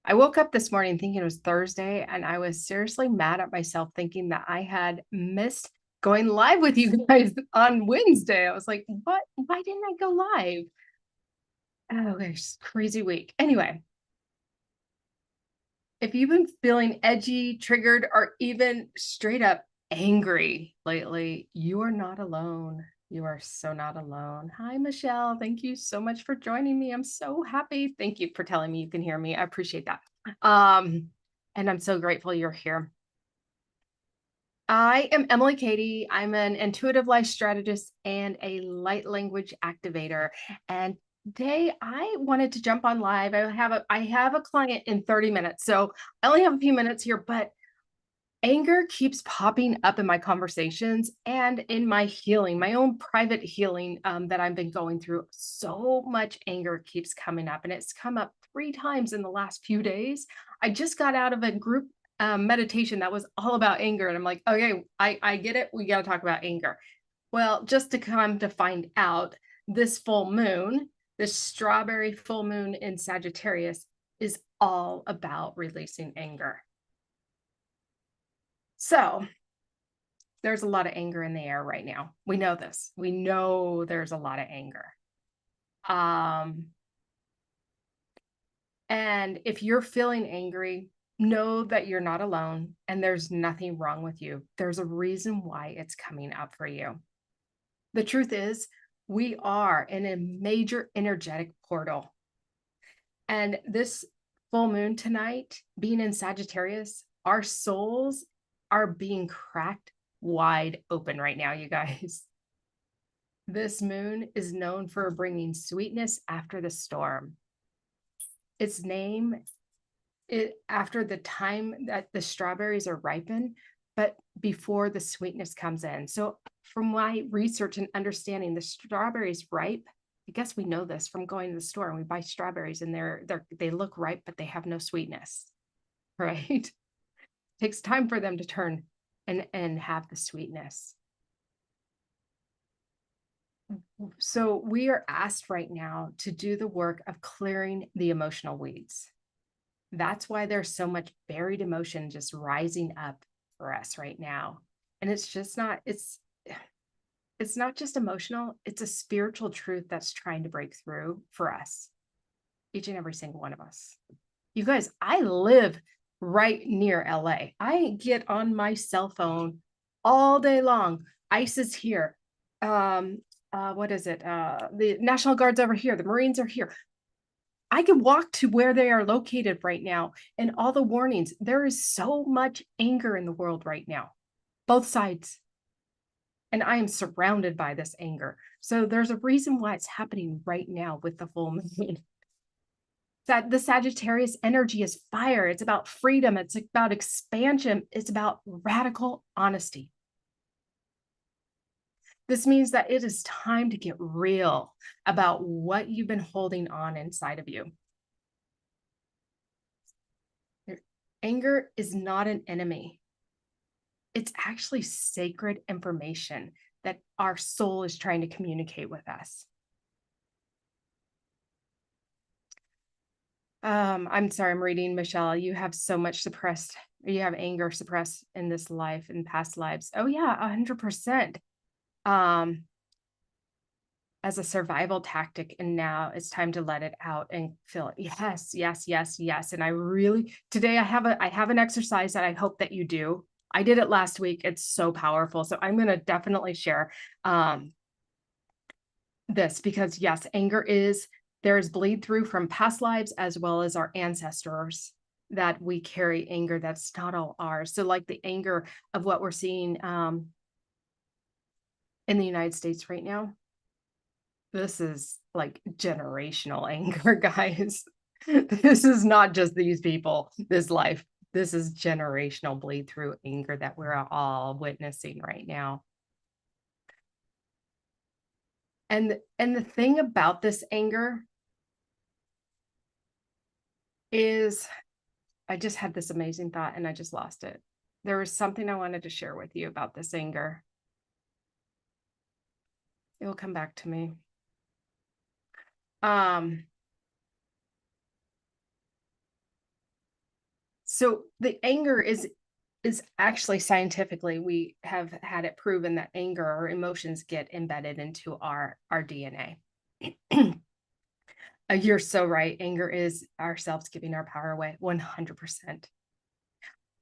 I woke up this morning thinking it was Thursday, and I was seriously mad at myself thinking that I had missed going live with you guys on Wednesday. I was like, what? Why didn't I go live? Oh, it's crazy week. Anyway, if you've been feeling edgy, triggered, or even straight up angry lately, you are not alone. You are so not alone. Hi, Michelle. Thank you so much for joining me. I'm so happy. Thank you for telling me you can hear me. I appreciate that. And I'm so grateful you're here. I am Emily Cady. I'm an intuitive life strategist and a light language activator. And today I wanted to jump on live. I have a client in 30 minutes. So I only have a few minutes here, but anger keeps popping up in my conversations and in my healing, my own private healing that I've been going through. So much anger keeps coming up, and it's come up 3 times in the last few days. I just got out of a group meditation that was all about anger, and I'm like, okay, I get it. We got to talk about anger. Well, just to come to find out, this full moon, this strawberry full moon in Sagittarius, is all about releasing anger. So there's a lot of anger in the air right now. We know this. We know there's a lot of anger. And if you're feeling angry, know that you're not alone and there's nothing wrong with you. There's a reason why it's coming up for you. The truth is, we are in a major energetic portal. And this full moon tonight, being in Sagittarius, our souls are being cracked wide open right now, you guys. This moon is known for bringing sweetness after the storm. Its name, after the time that the strawberries are ripened, but before the sweetness comes in. So from my research and understanding, the strawberries ripe. I guess we know this from going to the store and we buy strawberries and they look ripe, but they have no sweetness, right? It takes time for them to turn and have the sweetness. So we are asked right now to do the work of clearing the emotional weeds. That's why there's so much buried emotion just rising up for us right now. And it's not just emotional, it's a spiritual truth that's trying to break through for us, each and every single one of us. You guys, I live right near LA. I get on my cell phone all day long. ICE is here. What is it? The National Guard's over here. The Marines are here. I can walk to where they are located right now and all the warnings. There is so much anger in the world right now, both sides. And I am surrounded by this anger. So there's a reason why it's happening right now with the full moon. That the Sagittarius energy is fire. It's about freedom. It's about expansion. It's about radical honesty. This means that it is time to get real about what you've been holding on inside of you. Your anger is not an enemy. It's actually sacred information that our soul is trying to communicate with us. I'm sorry, I'm reading, Michelle. You have so much suppressed, you have anger suppressed in this life, in past lives. Oh yeah, 100%. As a survival tactic, and now it's time to let it out and feel it. Yes, yes, yes, yes. And I really, today I have an exercise that I hope that you do. I did it last week. It's so powerful. So I'm going to definitely share this, because yes, there's bleed through from past lives as well as our ancestors, that we carry anger that's not all ours. So like the anger of what we're seeing in the United States right now, this is like generational anger, guys. This is not just these people, this life. This is generational bleed through anger that we're all witnessing right now. And the thing about this anger is, I just had this amazing thought and I just lost it. There was something I wanted to share with you about this anger. It will come back to me. So the anger is actually scientifically, we have had it proven that anger or emotions get embedded into our DNA. You're so right. Anger is ourselves giving our power away 100%.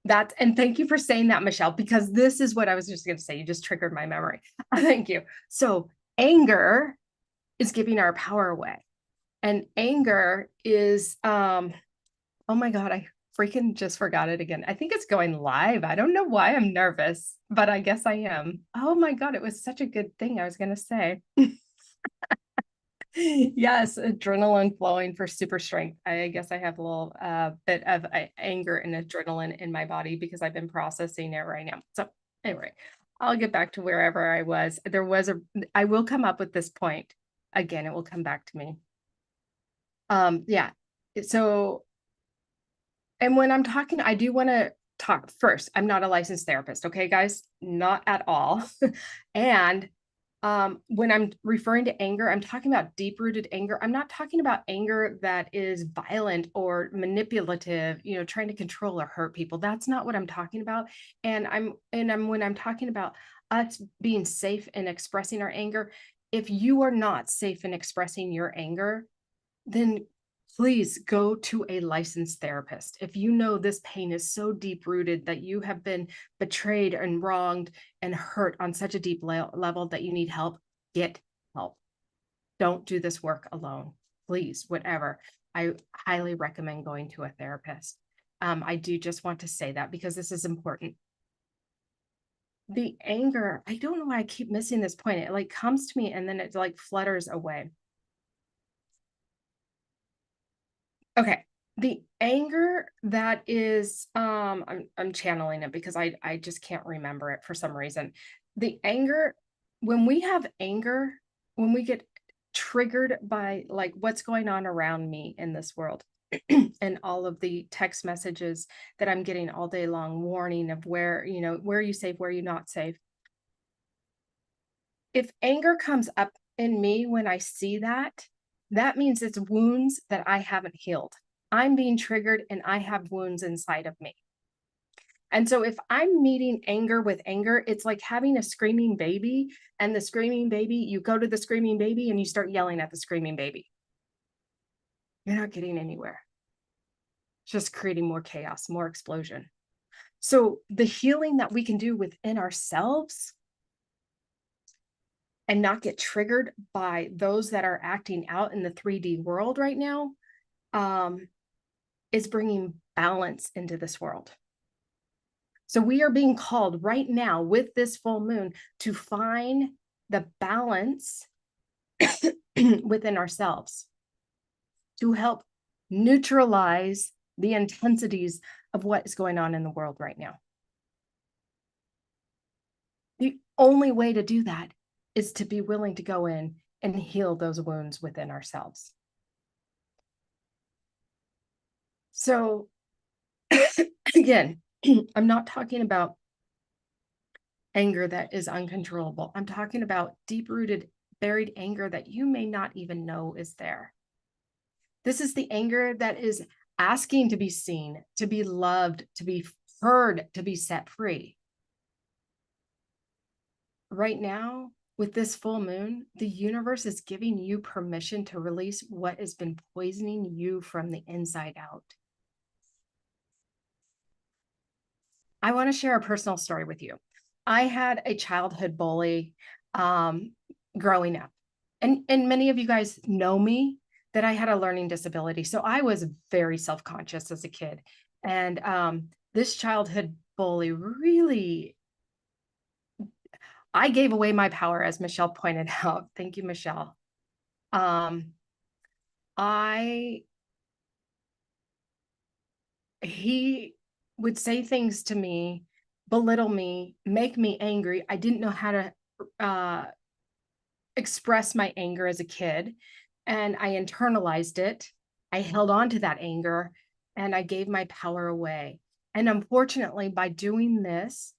And thank you for saying that, Michelle, because this is what I was just going to say. You just triggered my memory. Thank you. So anger is giving our power away. And anger is, oh my God, I freaking just forgot it again. I think it's going live. I don't know why I'm nervous, but I guess I am. Oh my God, it was such a good thing I was going to say. Yes, adrenaline flowing for super strength. I guess I have a little bit of anger and adrenaline in my body because I've been processing it right now. So anyway, I'll get back to wherever I was. I will come up with this point. Again, it will come back to me. Yeah. So, and when I'm talking, I do want to talk first. I'm not a licensed therapist. Okay, guys, not at all. And when I'm referring to anger, I'm talking about deep-rooted anger. I'm not talking about anger that is violent or manipulative, trying to control or hurt people. That's not what I'm talking about. And when I'm talking about us being safe in expressing our anger, if you are not safe in expressing your anger, then please go to a licensed therapist. If you know this pain is so deep rooted that you have been betrayed and wronged and hurt on such a deep level that you need help, get help. Don't do this work alone. Please, whatever. I highly recommend going to a therapist. I do just want to say that because this is important. The anger, I don't know why I keep missing this point. It like comes to me and then it like flutters away. Okay. The anger that is, I'm channeling it because I just can't remember it for some reason. The anger, when we have anger, when we get triggered by like what's going on around me in this world and all of the text messages that I'm getting all day long, warning of where are you safe, where are you not safe. If anger comes up in me when I see that, that means it's wounds that I haven't healed. I'm being triggered and I have wounds inside of me. And so if I'm meeting anger with anger, it's like having a screaming baby, and the screaming baby, you go to the screaming baby and you start yelling at the screaming baby. You're not getting anywhere. It's just creating more chaos, more explosion. So the healing that we can do within ourselves and not get triggered by those that are acting out in the 3D world right now, is bringing balance into this world. So we are being called right now with this full moon to find the balance within ourselves to help neutralize the intensities of what is going on in the world right now. The only way to do that is to be willing to go in and heal those wounds within ourselves. So again, I'm not talking about anger that is uncontrollable. I'm talking about deep-rooted, buried anger that you may not even know is there. This is the anger that is asking to be seen, to be loved, to be heard, to be set free. Right now, with this full moon, the universe is giving you permission to release what has been poisoning you from the inside out. I want to share a personal story with you. I had a childhood bully growing up. And many of you guys know me that I had a learning disability. So I was very self-conscious as a kid. And this childhood bully really, I gave away my power, as Michelle pointed out. Thank you, Michelle. He would say things to me, belittle me, make me angry. I didn't know how to express my anger as a kid, and I internalized it. I held on to that anger and I gave my power away. And unfortunately, by doing this,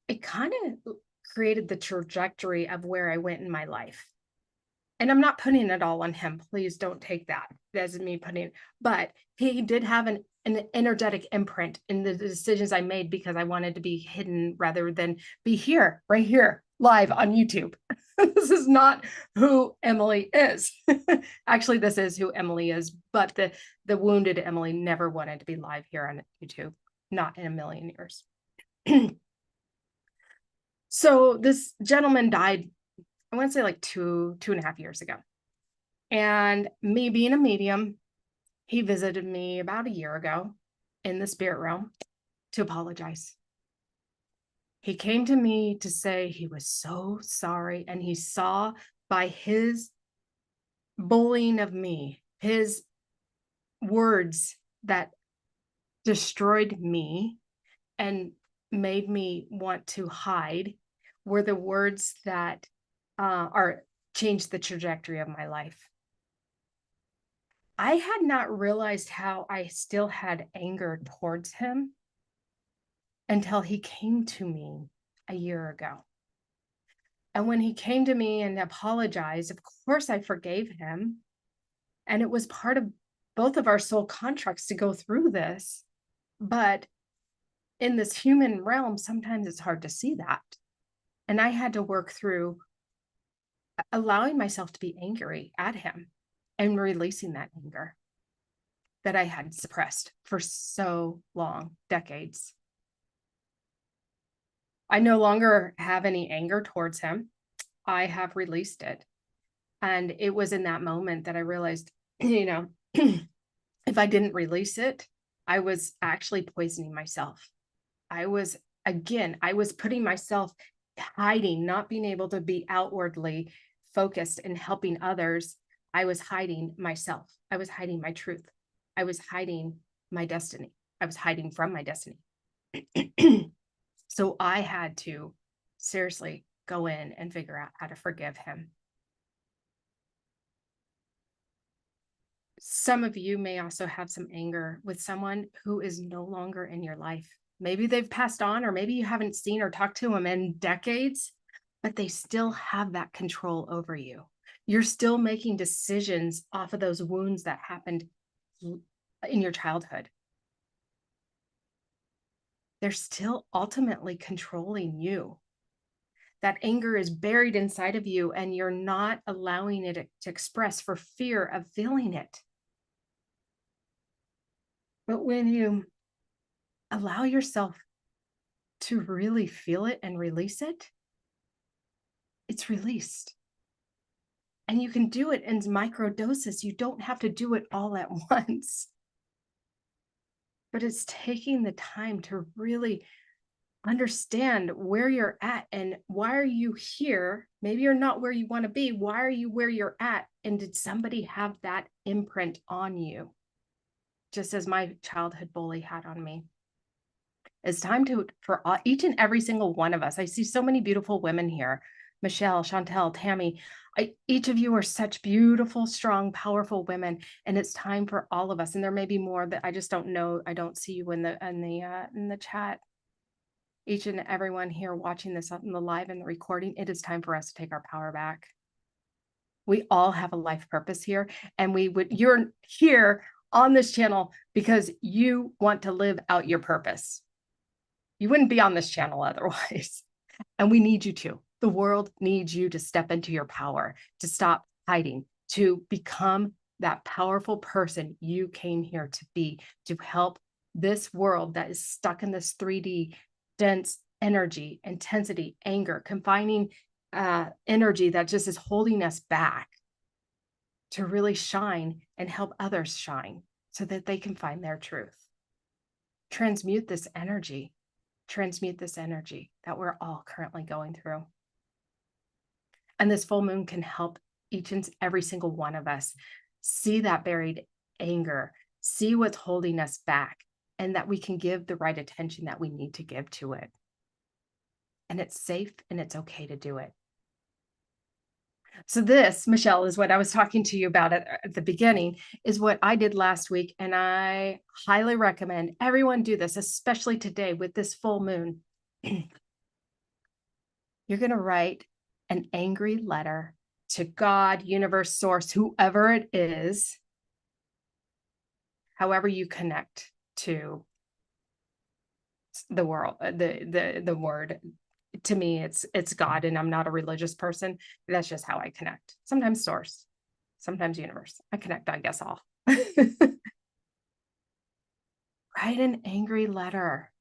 it kind of created the trajectory of where I went in my life. And I'm not putting it all on him. Please don't take that as me putting, but he did have an energetic imprint in the decisions I made because I wanted to be hidden rather than be here, right here, live on YouTube. This is not who Emily is. Actually, this is who Emily is, but the wounded Emily never wanted to be live here on YouTube, not in a million years. So this gentleman died, I want to say like 2.5 years ago. And me being a medium, he visited me about a year ago in the spirit realm to apologize. He came to me to say he was so sorry, and he saw by his bullying of me, his words that destroyed me and made me want to hide, were the words that are changed the trajectory of my life. I had not realized how I still had anger towards him until he came to me a year ago. And when he came to me and apologized, of course I forgave him. And it was part of both of our soul contracts to go through this. But in this human realm, sometimes it's hard to see that. And I had to work through allowing myself to be angry at him and releasing that anger that I had suppressed for so long, decades. I no longer have any anger towards him. I have released it. And it was in that moment that I realized, if I didn't release it, I was actually poisoning myself. I was putting myself hiding, not being able to be outwardly focused and helping others. I was hiding myself. I was hiding my truth. I was hiding my destiny. I was hiding from my destiny. So I had to seriously go in and figure out how to forgive him. Some of you may also have some anger with someone who is no longer in your life. Maybe they've passed on, or maybe you haven't seen or talked to them in decades, but they still have that control over you. You're still making decisions off of those wounds that happened in your childhood. They're still ultimately controlling you. That anger is buried inside of you, and you're not allowing it to express for fear of feeling it. But when you allow yourself to really feel it and release it, it's released. And you can do it in micro doses. You don't have to do it all at once. But it's taking the time to really understand where you're at and why are you here? Maybe you're not where you want to be. Why are you where you're at? And did somebody have that imprint on you? Just as my childhood bully had on me. It's time for each and every single one of us. I see so many beautiful women here. Michelle, Chantel, Tammy, each of you are such beautiful, strong, powerful women. And it's time for all of us. And there may be more that I just don't know. I don't see you in the chat. Each and everyone here watching this on the live and the recording, it is time for us to take our power back. We all have a life purpose here. And you're here on this channel because you want to live out your purpose. You wouldn't be on this channel otherwise. And we need you to. The world needs you to step into your power, to stop hiding, to become that powerful person you came here to be, to help this world that is stuck in this 3D dense energy, intensity, anger, confining energy that just is holding us back, to really shine and help others shine so that they can find their truth. Transmute this energy that we're all currently going through. And this full moon can help each and every single one of us see that buried anger, see what's holding us back, and that we can give the right attention that we need to give to it. And it's safe and it's okay to do it. So this, Michelle, is what I was talking to you about at the beginning, is what I did last week. And I highly recommend everyone do this, especially today with this full moon. You're going to write an angry letter to God, universe, source, whoever it is, however you connect to the world, the word. To me, it's God, and I'm not a religious person. That's just how I connect. Sometimes source, sometimes universe. I connect, I guess, all. Write an angry letter.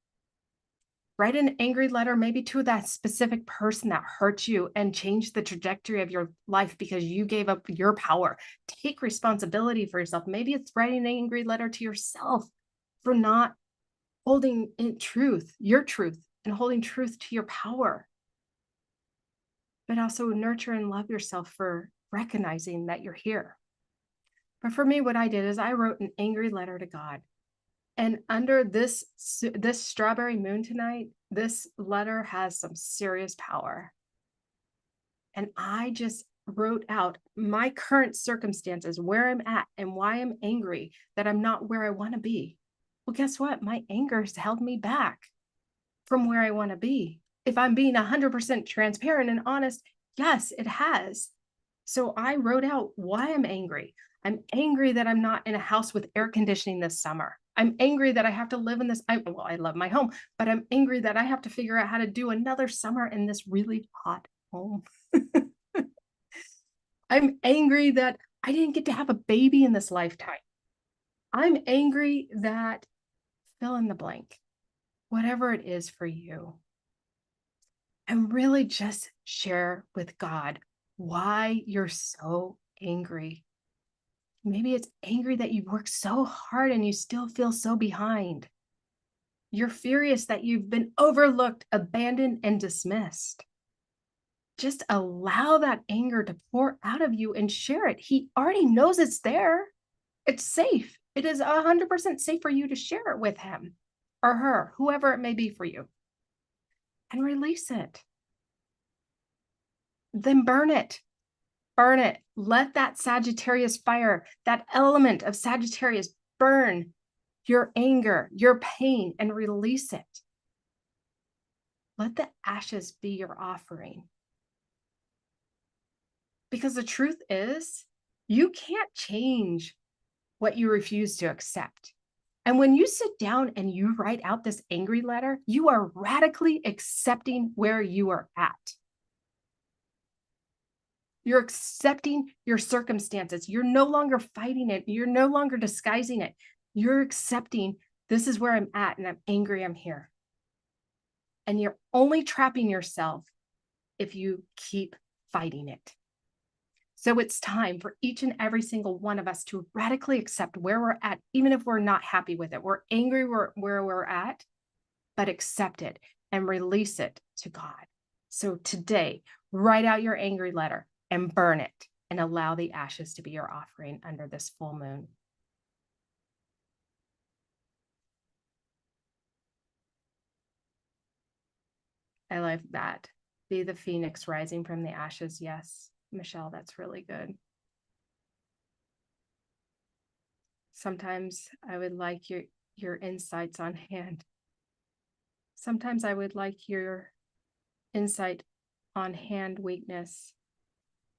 Write an angry letter, maybe to that specific person that hurt you, and change the trajectory of your life because you gave up your power. Take responsibility for yourself. Maybe it's writing an angry letter to yourself for not holding in truth, your truth, and holding truth to your power. But also nurture and love yourself for recognizing that you're here. But for me, what I did is I wrote an angry letter to God. And under this strawberry moon tonight, this letter has some serious power. And I just wrote out my current circumstances, where I'm at, and why I'm angry that I'm not where I want to be. Well, guess what? My anger has held me back from where I want to be. If I'm being 100% transparent and honest, yes, it has. So I wrote out why I'm angry. I'm angry that I'm not in a house with air conditioning this summer. I'm angry that I have to live in this. I love my home, but I'm angry that I have to figure out how to do another summer in this really hot home. I'm angry that I didn't get to have a baby in this lifetime. I'm angry that fill in the blank, whatever it is for you. And really just share with God why you're so angry. Maybe it's angry that you worked so hard and you still feel so behind. You're furious that you've been overlooked, abandoned, and dismissed. Just allow that anger to pour out of you and share it. He already knows it's there. It's safe. It is 100% safe for you to share it with him or her, whoever it may be for you, and release it. Then burn it. Burn it. Let that Sagittarius fire, that element of Sagittarius, burn your anger, your pain, and release it. Let the ashes be your offering. Because the truth is, you can't change what you refuse to accept. And when you sit down and you write out this angry letter, you are radically accepting where you are at. You're accepting your circumstances. You're no longer fighting it. You're no longer disguising it. You're accepting this is where I'm at and I'm angry I'm here. And you're only trapping yourself if you keep fighting it. So it's time for each and every single one of us to radically accept where we're at, even if we're not happy with it. We're angry where we're at, but accept it and release it to God. So today, write out your angry letter and burn it and allow the ashes to be your offering under this full moon. I like that. Be the phoenix rising from the ashes. Yes, Michelle, that's really good. Sometimes I would like your insights on hand. Sometimes I would like your insight on hand weakness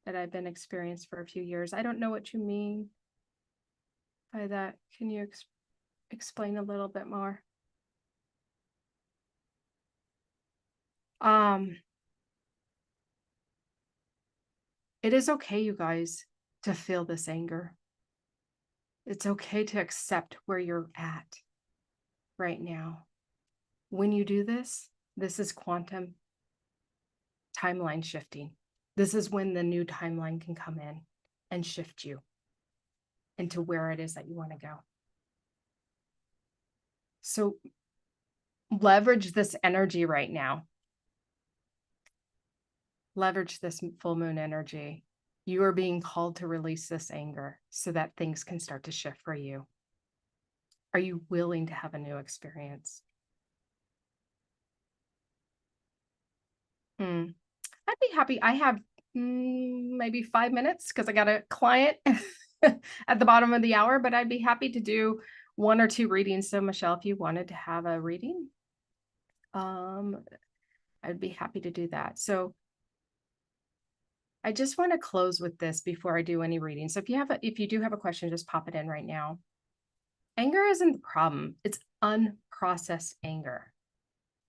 that I've been experiencing for a few years. I don't know what you mean by that. Can you explain a little bit more? It is okay, you guys, to feel this anger. It's okay to accept where you're at right now. When you do this, this is quantum timeline shifting. This is when the new timeline can come in and shift you into where it is that you want to go. So leverage this energy right now. Leverage this full moon energy. You are being called to release this anger so that things can start to shift for you. Are you willing to have a new experience? I'd be happy. I have maybe 5 minutes because I got a client at the bottom of the hour, but I'd be happy to do 1 or 2 readings. So Michelle, if you wanted to have a reading, I'd be happy to do that. So I just want to close with this before I do any reading. So if you do have a question, just pop it in right now. Anger isn't the problem. It's unprocessed anger.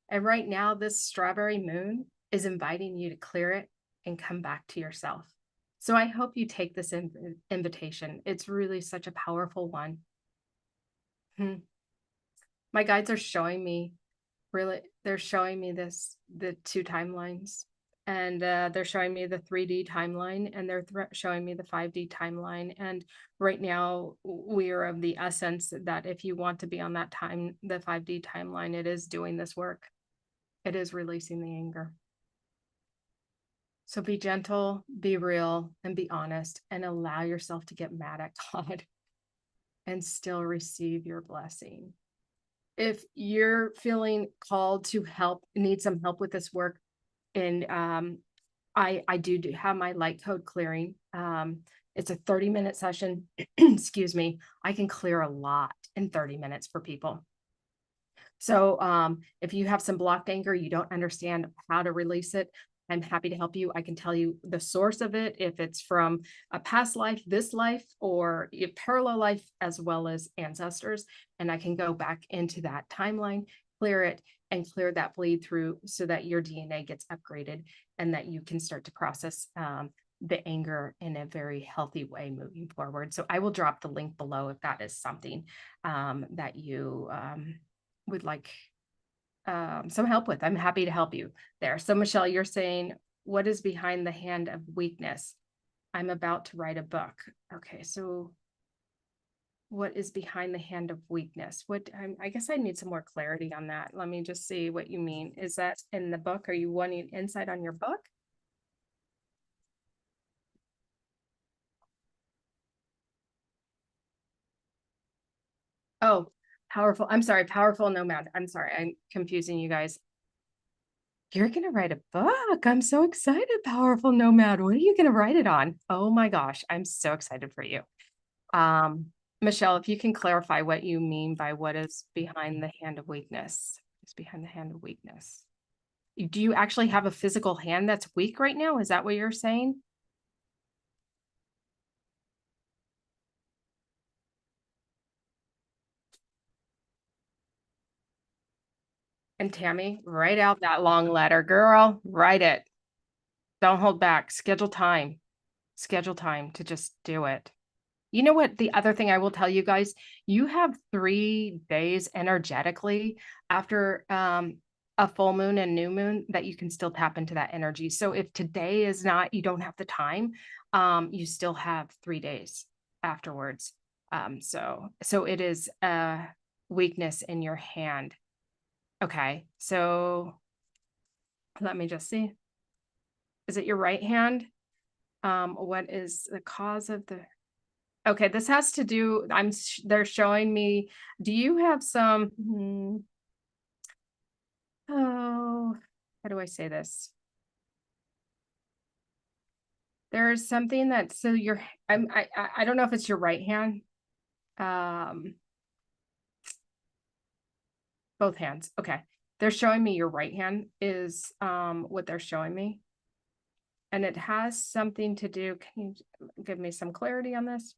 And right now, this strawberry moon is inviting you to clear it and come back to yourself. So I hope you take this invitation. It's really such a powerful one. My guides are showing me they're showing me the two timelines, and they're showing me the 3D timeline, and they're showing me the 5D timeline. And right now we are of the essence that if you want to be on that the 5D timeline, it is doing this work. It is releasing the anger. So be gentle, be real, and be honest, and allow yourself to get mad at God and still receive your blessing. If you're feeling called to help, need some help with this work, and I do have my light code clearing. It's a 30-minute session. Excuse me. I can clear a lot in 30 minutes for people. So if you have some blocked anger, you don't understand how to release it, I'm happy to help you. I can tell you the source of it, if it's from a past life, this life, or a parallel life, as well as ancestors. And I can go back into that timeline, clear it, and clear that bleed through so that your DNA gets upgraded and that you can start to process the anger in a very healthy way moving forward. So I will drop the link below if that is something that you would like some help with. I'm happy to help you there. So Michelle, you're saying, what is behind the hand of weakness? I'm about to write a book. Okay, so what is behind the hand of weakness? I guess I need some more clarity on that. Let me just see what you mean. Is that in the book? Are you wanting insight on your book? Oh, powerful. I'm sorry, powerful nomad. I'm sorry, I'm confusing you guys. You're going to write a book. I'm so excited, powerful nomad. What are you going to write it on? Oh my gosh, I'm so excited for you. Michelle, if you can clarify what you mean by what is behind the hand of weakness. What's behind the hand of weakness? Do you actually have a physical hand that's weak right now? Is that what you're saying? And Tammy, write out that long letter, girl. Write it. Don't hold back. Schedule time. Schedule time to just do it. You know what? The other thing I will tell you guys, you have 3 days energetically after a full moon and new moon that you can still tap into that energy. So if today is not, you don't have the time, you still have 3 days afterwards. So it is a weakness in your hand. Okay, so let me just see. Is it your right hand? What is the cause of the Okay, this has to do, they're showing me, do you have some, oh, how do I say this? There's something that, so I don't know if it's your right hand. Both hands. Okay. They're showing me your right hand is what they're showing me. And it has something to do, can you give me some clarity on this?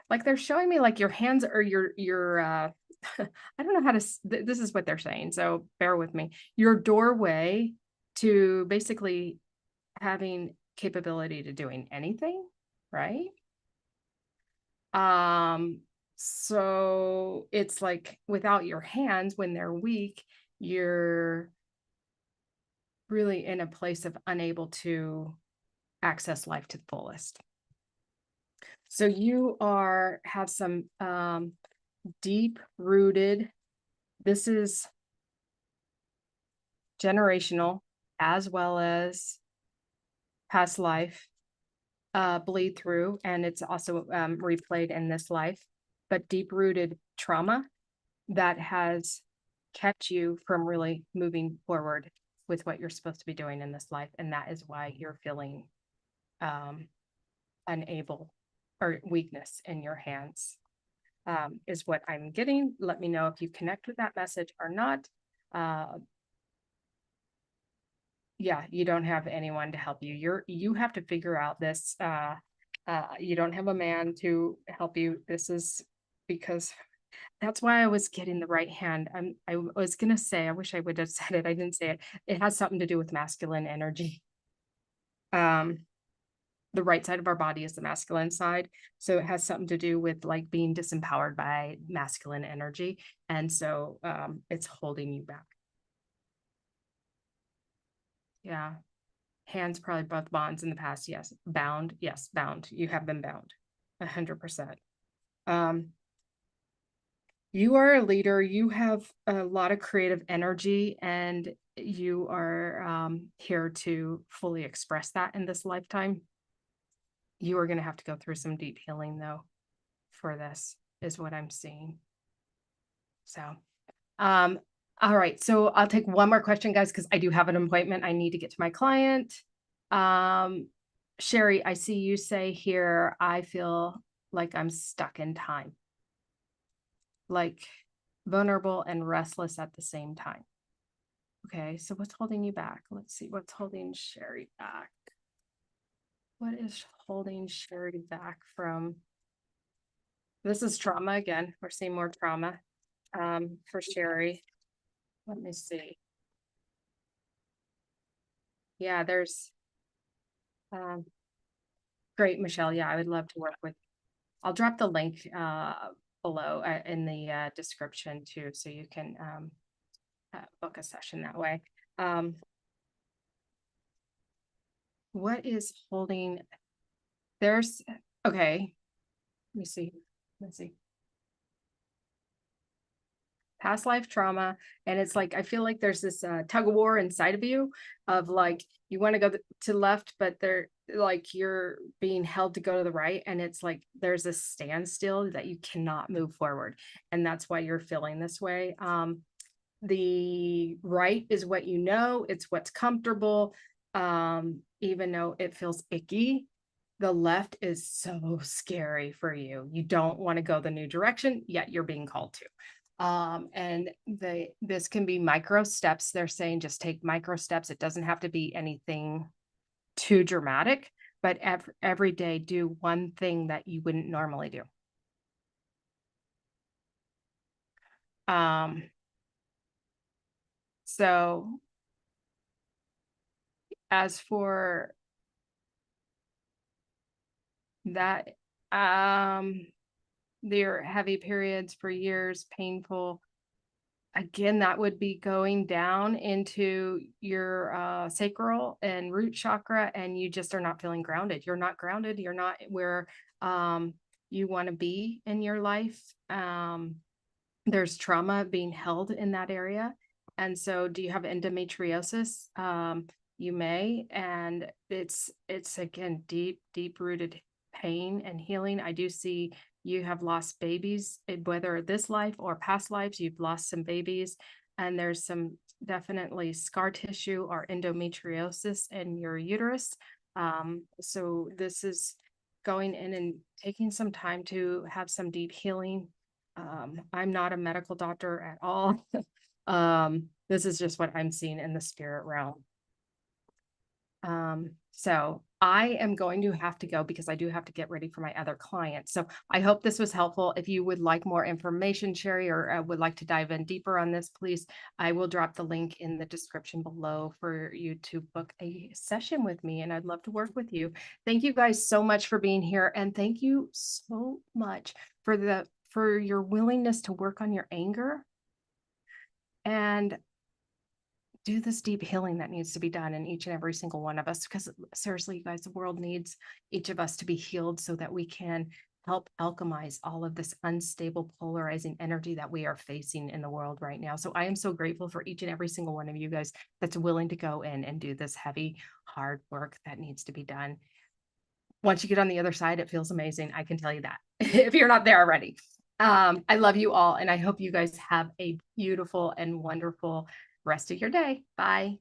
Like they're showing me like your hands or your I don't know how to this is what they're saying, so bear with me. Your doorway to basically having capability to doing anything, right? So it's like without your hands when they're weak, you're really in a place of unable to access life to the fullest. So you have some deep rooted, this is generational as well as past life bleed through, and it's also replayed in this life, but deep rooted trauma that has kept you from really moving forward with what you're supposed to be doing in this life. And that is why you're feeling unable or weakness in your hands. Is what I'm getting. Let me know if you connect with that message or not. Yeah, you don't have anyone to help you. You have to figure out this. You don't have a man to help you. This is because that's why I was getting the right hand. I was gonna say, I wish I would have said it. I didn't say it. It has something to do with masculine energy. Um, the right side of our body is the masculine side. So it has something to do with like being disempowered by masculine energy. And so it's holding you back. Yeah. Hands probably both bonds in the past. Yes. Bound. Yes. Bound. You have been bound 100%. Um, you are a leader. You have a lot of creative energy and you are here to fully express that in this lifetime. You are going to have to go through some deep healing though for this is what I'm seeing. So, um, all right. So I'll take one more question, guys, because I do have an appointment. I need to get to my client. Sherry, I see you say here, I feel like I'm stuck in time, like vulnerable and restless at the same time. Okay, so what's holding you back? Let's see what's holding Sherry back. What is holding Sherry back from? This is trauma again. We're seeing more trauma for Sherry. Let me see. Yeah, there's great, Michelle. Yeah, I would love to work with. I'll drop the link below in the description too, so you can book a session that way. What is holding? There's okay. Let me see. Let's see. Past life trauma, and it's like I feel like there's this tug of war inside of you of like you want to go to the left, but they're like you're being held to go to the right, and it's like there's a standstill that you cannot move forward, and that's why you're feeling this way. The right is what you know, it's what's comfortable, even though it feels icky. The left is so scary for you. You don't want to go the new direction, yet you're being called to. And this can be micro steps. They're saying just take micro steps. It doesn't have to be anything too dramatic, but every day do one thing that you wouldn't normally do. So as for that, their heavy periods for years, painful. Again, that would be going down into your sacral and root chakra, and you just are not feeling grounded. You're not grounded. You're not where you want to be in your life. There's trauma being held in that area. And so do you have endometriosis? You may, and it's again, deep rooted pain and healing. I do see you have lost babies, whether this life or past lives, you've lost some babies, and there's some definitely scar tissue or endometriosis in your uterus. So this is going in and taking some time to have some deep healing. I'm not a medical doctor at all. This is just what I'm seeing in the spirit realm. So I am going to have to go because I do have to get ready for my other client. So I hope this was helpful. If you would like more information, Sherry, or would like to dive in deeper on this, please, I will drop the link in the description below for you to book a session with me. And I'd love to work with you. Thank you guys so much for being here. And thank you so much for your willingness to work on your anger and do this deep healing that needs to be done in each and every single one of us. Because seriously, you guys, the world needs each of us to be healed so that we can help alchemize all of this unstable, polarizing energy that we are facing in the world right now. So I am so grateful for each and every single one of you guys that's willing to go in and do this heavy, hard work that needs to be done. Once you get on the other side, it feels amazing. I can tell you that if you're not there already. I love you all, and I hope you guys have a beautiful and wonderful rest of your day. Bye.